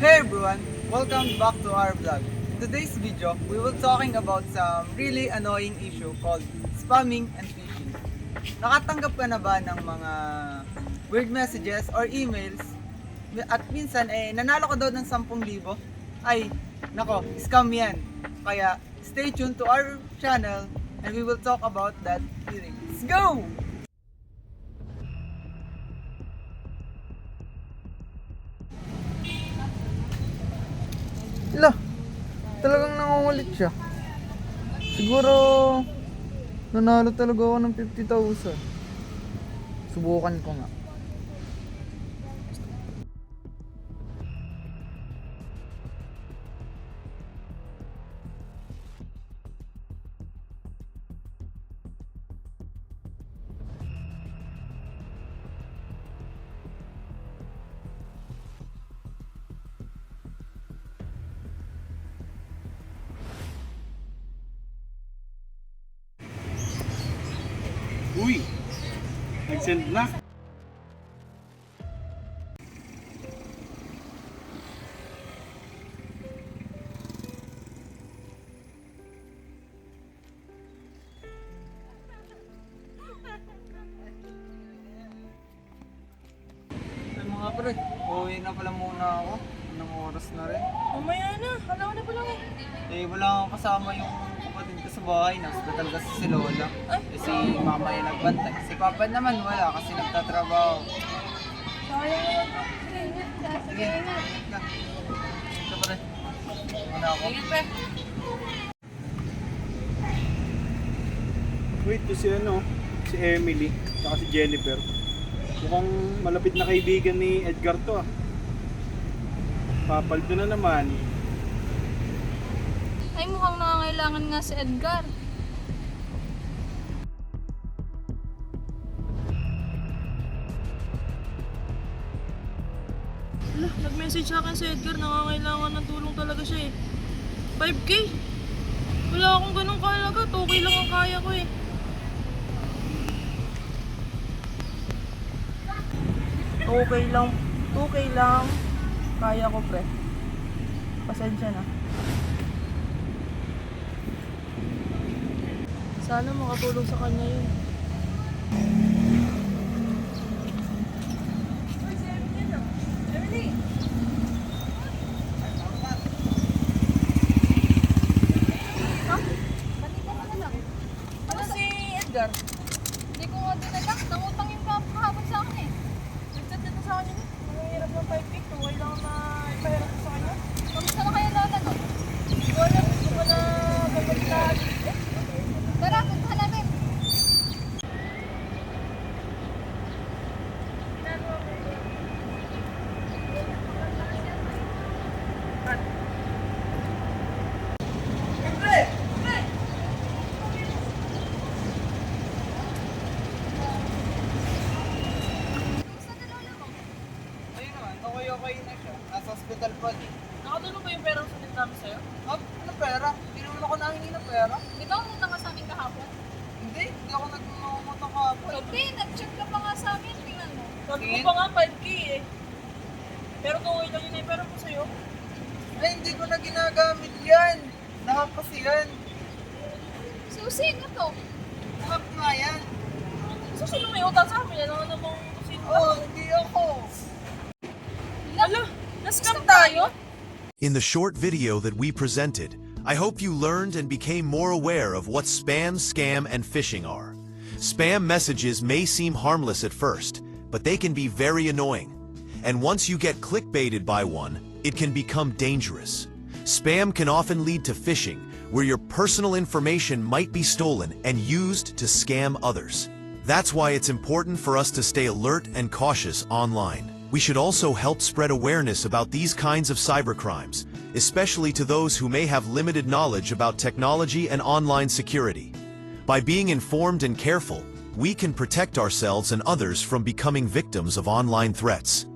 Hey everyone! Welcome back to our vlog. In today's video, we will talking about some really annoying issue called spamming and phishing. Nakatanggap ka na ba ng mga weird messages or emails at minsan nanalo ka daw ng 10,000? Ay, nako, scam yan. Kaya stay tuned to our channel and we will talk about that today. Let's go! Ila, talagang nangungulit siya. Siguro, nanalo talaga ako ng 50,000. Subukan ko nga. Uy! Nag-send na. Ay mga pre, uwi na pala muna ako. Anong oras na rin? Mamaya na, alam na pa lang eh. Wala akong kasama yung kapatid ko sa bahay. Nasa-hospital kasi si Lola. Si mama yung nagbantay. Si papa naman wala kasi nagtatrabaho. Sayang naman. Sige, ka. Ito pre. Muna ako. Ingat pre. Wait, to si si Emily, saka si Jennifer. Mukhang malapit na kaibigan ni Edgar to ah. Papaldo na naman. Ay, mukhang nangangailangan nga si Edgar. Ala, nag-message sa akin si Edgar, nangangailangan ng tulong talaga siya eh. 5K? Wala akong ganun kahalaga, 2K lang ang kaya ko eh. Okay lang, 2K lang. Kaya ko pre. Pasensya na. Sana makatulong sa kanya yun. Ano si Edgar? Hindi ko nga dinala. Nangutang yung kahapon sa akin eh. Nag-chat na sa kanya eh. Nangyayarap ng 5K. Tuway lang na ipahiram ko sa kanya. Kamusta na kaya lola no? Wala, gusto ko na babalik na eh. Tara, puntahan natin. Kamusta na lola mo? Ayun naman, okay na siya. Nasa hospital pa din. Nakatulong ba yung pera sa din namin sa'yo? Ano pera? Hindi naman ako nahingi ng pera. Di ba umutang ka sa amin kahapon? Hindi ako nagmamutang kahapon. Hindi, nag-check ka pa nga sa amin. Tingnan mo. Sabi ko pa nga 5K eh. Pero tuloy lang yun eh. Pero po sa'yo. Ay, hindi ko na ginagamit yan. Nahak kasi yan. So, sino to? Nahak nga yan. So sino may utang sa amin? Ano namang sino? Hindi ako. Ala, na-scam tayo? In the short video that we presented, I hope you learned and became more aware of what spam, scam, and phishing are. Spam messages may seem harmless at first, but they can be very annoying. And once you get clickbaited by one, it can become dangerous. Spam can often lead to phishing, where your personal information might be stolen and used to scam others. That's why it's important for us to stay alert and cautious online. We should also help spread awareness about these kinds of cybercrimes, especially to those who may have limited knowledge about technology and online security. By being informed and careful, we can protect ourselves and others from becoming victims of online threats.